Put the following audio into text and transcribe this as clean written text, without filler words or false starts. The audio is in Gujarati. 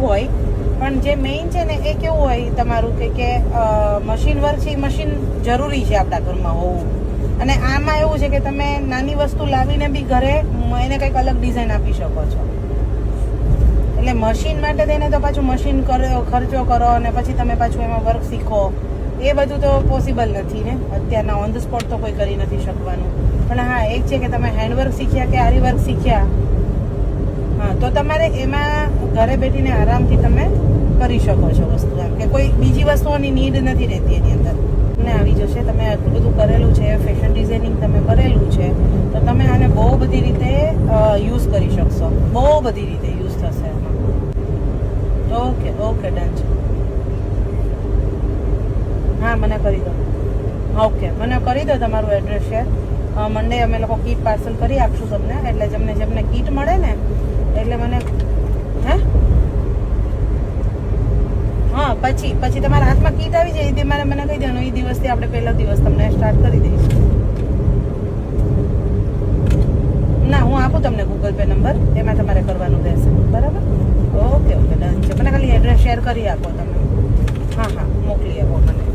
અલગ હોય, પણ જે મેઇન છે ને એ કેવું હોય તમારું કે મશીન વર્ક છે, એ મશીન જરૂરી છે આપણા ઘરમાં હોવું. અને આમાં એવું છે કે તમે નાની વસ્તુ લાવીને બી ઘરે એને કંઈક અલગ ડિઝાઇન આપી શકો છો. એટલે મશીન માટે થઈને તો પાછું મશીન ખર્ચો કરો અને પછી તમે પાછું એમાં વર્ક શીખો, એ બધું તો પોસિબલ નથી ને અત્યારના ઓન ધ સ્પોટ તો કોઈ કરી નથી શકવાનું. પણ હા, એક છે કે તમે હેન્ડવર્ક શીખ્યા કે આરી વર્ક શીખ્યા, હા, તો તમારે એમાં ઘરે બેઠીને આરામથી તમે કરી શકો છો વસ્તુ, એમ કે કોઈ બીજી વસ્તુઓની નીડ નથી રહેતી એની અંદર. તમને આવી જશે, તમે આટલું બધું કરેલું છે, ફેશન ડિઝાઇનિંગ તમે કરેલું છે, તો તમે આને બહુ બધી રીતે યુઝ કરી શકશો, બહુ બધી રીતે યુઝ થશે એમાં. ઓકે ઓકે, ડન છે. હા, મને કરી દો. ઓકે, મને કરી દો તમારું એડ્રેસ શેર. મંડે અમે લોકો કીટ પાર્સલ કરી આપશું તમને, એટલે જેમને કીટ મળે ને એટલે મને હે હા, પછી તમારા હાથમાં કીટ આવી જાય તે મને કહી દેવાનું, એ દિવસથી આપણે પહેલો દિવસ તમને સ્ટાર્ટ કરી દઈશું. ના, હું આપું તમને ગૂગલ પે નંબર, એમાં તમારે કરવાનું રહેશે. બરાબર? ઓકે ઓકે, ડન છે. મને ખાલી એડ્રેસ શેર કરી આપો તમે. હા હા, મોકલી આપો મને.